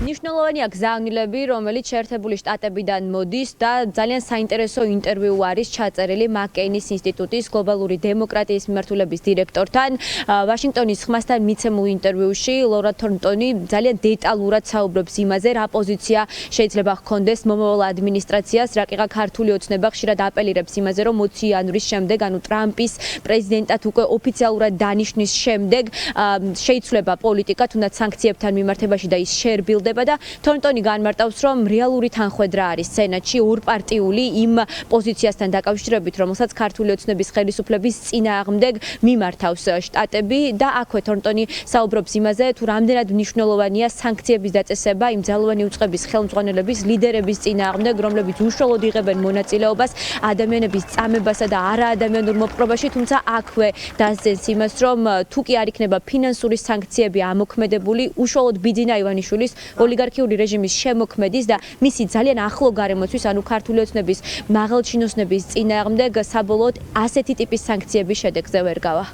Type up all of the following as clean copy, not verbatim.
მნიშვნელოვანია გზავნილები, რომელიც შეერთებული შტატებიდან მოდის და ძალიან საინტერესო ინტერვიუ არის ჩაწერილი მაკ-კეინის ინსტიტუტის გლობალური დემოკრატიის მიმართულების დირექტორთან. ვაშინგტონის ხმასთან მიცემულ ინტერვიუში ლორა თორნტონი ძალიან დეტალურად საუბრობს იმაზე, რა პოზიცია შეიძლება ჰქონდეს მომავალ ადმინისტრაციას, რა კი ქართული ოცნება ხშირად აპელირებს იმაზე, რომ 20 იანვრის შემდეგ, ანუ ტრამპის პრეზიდენტად უკვე ოფიციალურად დანიშნვის შემდეგ შეიცვლება პოლიტიკა, თუნდაც სანქციებთან მიმართებაში და ის შეერბილდება და თორნტონი განმარტავს, რომ რეალური თანხვედრა არის სენატში ორპარტიული იმ პოზიციასთან დაკავშირებით, რომელსაც ქართული ოცნების ხელისუფლების წინააღმდეგ მიმართავს შტატები და აქვე თორნტონი საუბრობს იმაზე, თუ რამდენად მნიშვნელოვანია სანქციების დაწესება იმ ძალოვანი უწყების ხელმძღვანელების ლიდერების წინააღმდეგ, რომლებიც უშუალოდ იღებენ მონაწილეობას ადამიანების წამებასა და არაადამიანურ მოპყრობაში, თუმცა აქვე დასძენს იმას, რომ თუ კი არ იქნება ფინანსური სანქციები ამოქმედებული, უშუალოდ ბიძინა ივანიშვილის ოლიგარქიული რეჟიმის შემოქმედის და მისი ძალიან ახლო გარემოცვის, ანუ ქართული ოცნების მაღალჩინოსნების წინააღმდეგ საბოლოოდ ასეთი ტიპის სანქციების შედეგზე ვერ გავა.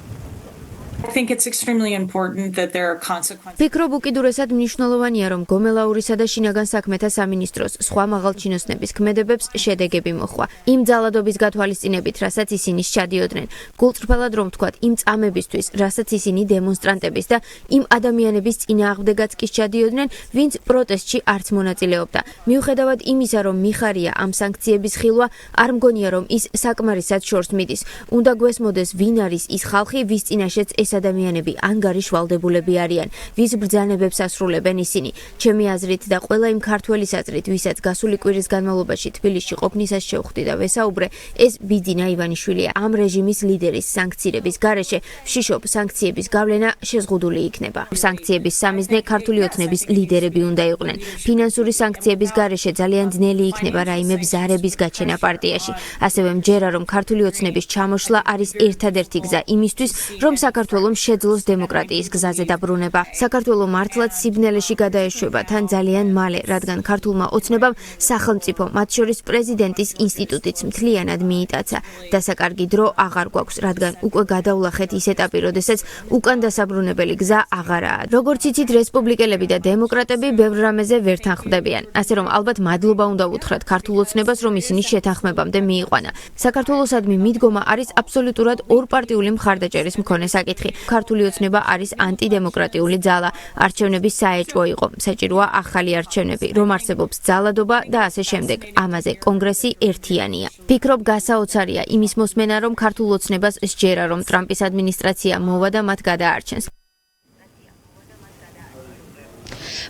ფიქრობ უკიდურესად მნიშვნელოვანია, რომ გომელაურისა და შინაგან საქმეთა სამინისტროს სხვა მაღალჩინოსნების ქმედებებს შედეგები მოხვა. იმ ძალადობის გათვალისწინებით, რასაც ისინი სჩადიოდნენ, გულწრფელად რომ ვთქვათ, იმ წამებისთვის, რასაც ისინი დემონსტრანტების და იმ ადამიანების წინააღმდეგაც კი სჩადიოდნენ, ვინც პროტესტში არც მონაწილეობდა. მიუხედავად იმისა, რომ მიხარია ამ სანქციების ხილვა, არ მგონია, რომ ის საკმარისად შორს მიდის. უნდა გვესმოდეს, ვინ არის ის ხალხი, ვის წინაშეც ეს ადამიანები ანგარიშვალდებულები არიან, ვის ბრძანებებს ასრულებენ ისინი. ჩემი აზრით და ყველა იმ ქართველის აზრით, ვისაც გასული კვირის განმავლობაში თბილისში ყოფნისას შევხვდი და ვესაუბრე, ეს ბიძინა ივანიშვილია. ამ რეჟიმის ლიდერის სანქციების გარეშე ვშიშობ, სანქციების გავლენა შეზღუდული იქნება. სანქციების სამიზნე ქართული ოცნების ლიდერები უნდა იყვნენ. ფინანსური სანქციების გარეშე ძალიან ძნელი იქნება რაიმე ბზარების გაჩენა პარტიაში. ასევე მჯერა, რომ ქართული ოცნების ჩამოშლა არის ერთადერთი გზა იმისთვის, რომ საქართველოს შეძლოს დემოკრატიის გზაზე დაბრუნება. საქართველო მართლაც სიბნელეში გადაეშვება თან ძალიან მალე, რადგან ქართულმა ოცნებამ სახელმწიფო, მათ შორის პრეზიდენტის ინსტიტუტიც მთლიანად მიიტაცა. დასაკარგი დრო აღარ გვაქვს, რადგან უკვე გადავლახეთ ის ეტაპი, როდესაც უკან დასაბრუნებელი გზა აღარაა. როგორც იცით, რესპუბლიკელები და დემოკრატები ბევრ რამეზე ვერ თანხმდებიან. ასე რომ ალბათ მადლობა უნდა უთხრათ ქართულ ოცნებას, რომ ისინი შეთანხმებამდე მიიყვანა. საქართველოსადმი მიდგომა არის აბსოლუტურად ორპარტიული მხარდაჭერის მქონე საკითხი. ქართული ოცნება არის ანტიდემოკრატიული ძალა. არჩევნები საეჭვო იყო. საჭიროა ახალი არჩევნები, რომ არსებობს ძალადობა და ასე შემდეგ. ამაზე კონგრესი ერთიანია. ფიქრობ გასაოცარია იმის მოსმენა, რომ ქართულ ოცნებას სჯერა, რომ ტრამპის ადმინისტრაცია მოვა და მათ გადაარჩენს.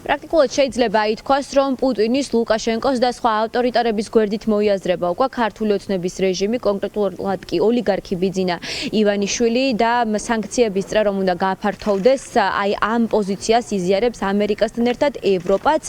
პრაქტიკულად შეიძლება ითქვას, რომ პუტინის, ლუკაშენკოს და სხვა ავტორიტარების გვერდით მოიაზრება უკვე ქართული ოცნების რეჟიმი, კონკრეტულად კი ოლიგარქი ბიძინა ივანიშვილი და სანქციების წრე რომ უნდა გააფართოვდეს, აი ამ პოზიციას იზიარებს ამერიკასთან ერთად ევროპაც.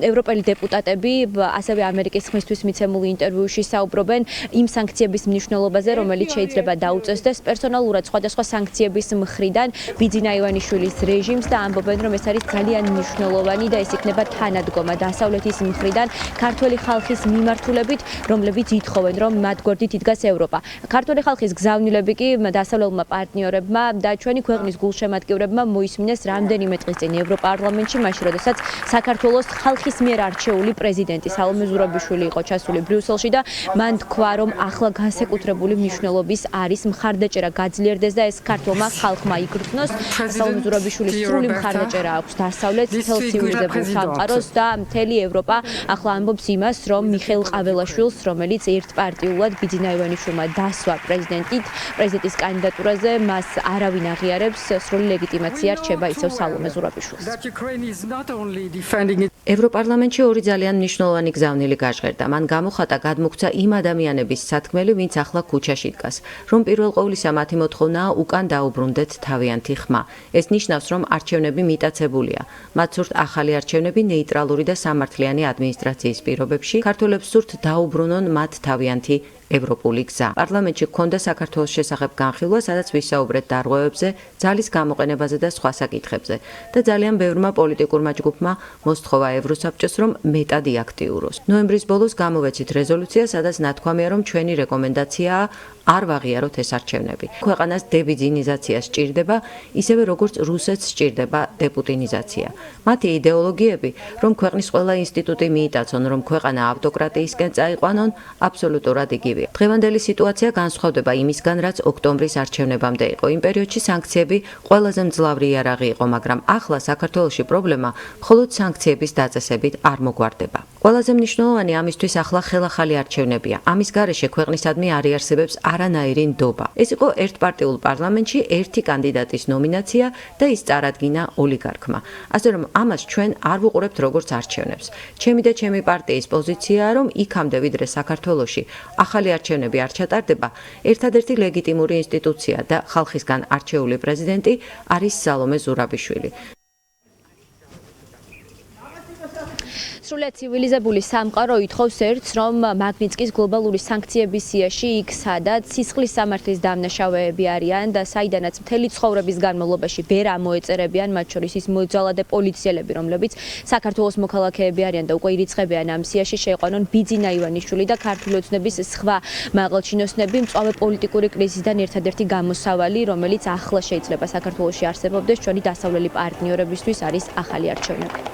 ევროპელი დეპუტატები ასევე ამერიკის ხმისთვის მიცემულ ინტერვიუში საუბრობენ იმ სანქციების მნიშვნელობაზე, რომელიც შეიძლება დაუწესდეს პერსონალურად სხვადასხვა სანქციების მხრიდან ბიძინა ივანიშვილის რეჟიმს და ამბობენ, რომ ეს არის ძალიან მნიშვნელოვანი და ეს იქნება თანადგომა დასავლეთის მხრიდან ქართველი ხალხის მიმართულებით, რომლებიც ითხოვენ, რომ მათ გვერდით იდგას ევროპა. ქართველი ხალხის გზავნილები კი დასავლელმა პარტნიორებმა და ჩვენი ქვეყნის გულშემატკივრებმა მოისმინეს რამდენიმე დღის წინ ევროპარლამენტში, მაშინ როდესაც საქართველოს ხალხის მიერ არჩეული პრეზიდენტი სალომე ზურაბიშვილი იყო ჩასული ბრიუსელში და მან თქვა, რომ ახლა განსაკუთრებული მნიშვნელობის არის მხარდაჭერა გაძლიერდეს და ეს ქართულმა ხალხმა იგრძნოს. სალომე ზურაბიშვილის სრული მხარდაჭერა აქვს დასავლეთს, ცივილიზებულ სამყაროს და მთელი ევროპა ახლა ამბობს იმას, რომ მიხეილ ყაველაშვილს, რომელიც ერთპარტიულად ბიძინა ივანიშვილმა დასვა პრეზიდენტის კანდიდატურაზე, მას არავინ აღიარებს, სრული ლეგიტიმაცია რჩება ისევ სალომე ზურაბიშვილს. ევროპარლამენტში ორი ძალიან მნიშვნელოვანი გზავნილი გაჟღერდა. მან გამოხატა გადმოგვცა იმ ადამიანების სათქმელი, ვინც ახლა ქუჩაში დგას, რომ პირველ ყოვლისა მათი მოთხოვნაა უკან დაუბრუნდეთ თავიანთი ხმა. ეს ნიშნავს, რომ არჩევნები მიტაცებულია. მათ სურთ ახალი არჩევნები ნეიტრალური და სამართლიანი ადმინისტრაციის პირობებში, ქართველებს სურთ დაუბრუნონ მათ თავიანთი ევროპული გზა. პარლამენტში ჰქონდა საქართველოს შესახებ განხილვა, სადაც ვისაუბრეთ დარღვევებზე, ძალის გამოყენებაზე და სხვა საკითხებზე და ძალიან ბევრმა პოლიტიკურმა ჯგუფმა მოსთხოვა ევროსაბჭოს, რომ მეტად იაქტიუროს. ნოემბრის ბოლოს გამოვეცით რეზოლუცია, სადაც ნათქვამია, რომ ჩვენი რეკომენდაციაა არ ვაღიაროთ ეს არჩევნები. ქვეყანას დებიძინიზაცია სჭირდება, ისევე როგორც რუსეთს სჭირდება deputinizაცია. მათი იდეოლოგიები, რომ ქვეყნის ყველა ინსტიტუტი მიიტაცონ, რომ ქვეყანა ავტოკრატიისკენ წაიყვანონ, აბსოლუტურად იგივეა. დღევანდელი სიტუაცია განსხვავდება იმისგან, რაც ოქტომბრის არჩევნებამდე იყო. იმ პერიოდში სანქციები ყველაზე მძლავრი იარაღი იყო, მაგრამ ახლა საქართველოში პრობლემა მხოლოდ სანქციების დაწესებით არ მოგვარდება. ყველაზე მნიშვნელოვანი ამისთვის ახლა ხელახალი არჩევნებია. ამის გარეშე ქვეყნისადმი არ იარსებებს არანაირი ნდობა. ეს იყო ერთპარტიულ პარლამენტში ერთი კანდიდატის ნომინაცია და ის წარადგინა ოლიგარქმა. ასე რომ ამას ჩვენ არ ვუყურებთ როგორც არჩევნებს. ჩემი და ჩემი პარტიის პოზიციაა, რომ იქამდე ვიდრე საქართველოში ახალი არჩევნები არ ჩატარდება, ერთადერთი ლეგიტიმური ინსტიტუცია და ხალხისგან არჩეული პრეზიდენტი არის სალომე ზურაბიშვილი. სრულიად ცივილიზებული სამყარო ითხოვს ერთს, რომ მაგნიტსკის გლობალური სანქციების სიაში იქ, სადაც სისხლის სამართლის დამნაშავეები არიან და საიდანაც მთელი ცხოვრების განმავლობაში ვერ ამოეწერებიან, მათ შორის ის მოძალადე პოლიციელები, რომლებიც საქართველოს მოქალაქეები არიან და უკვე ირიცხებიან ამ სიაში, შეიყვანონ ბიძინა ივანიშვილი და ქართული ოცნების სხვა მაღალჩინოსნები, მწვავე პოლიტიკური კრიზისიდან ერთადერთი გამოსავალი, რომელიც ახლა შეიძლება საქართველოში არსებობდეს ჩვენი დასავლელი პარტნიორებისთვის არის ახალი არჩევნები.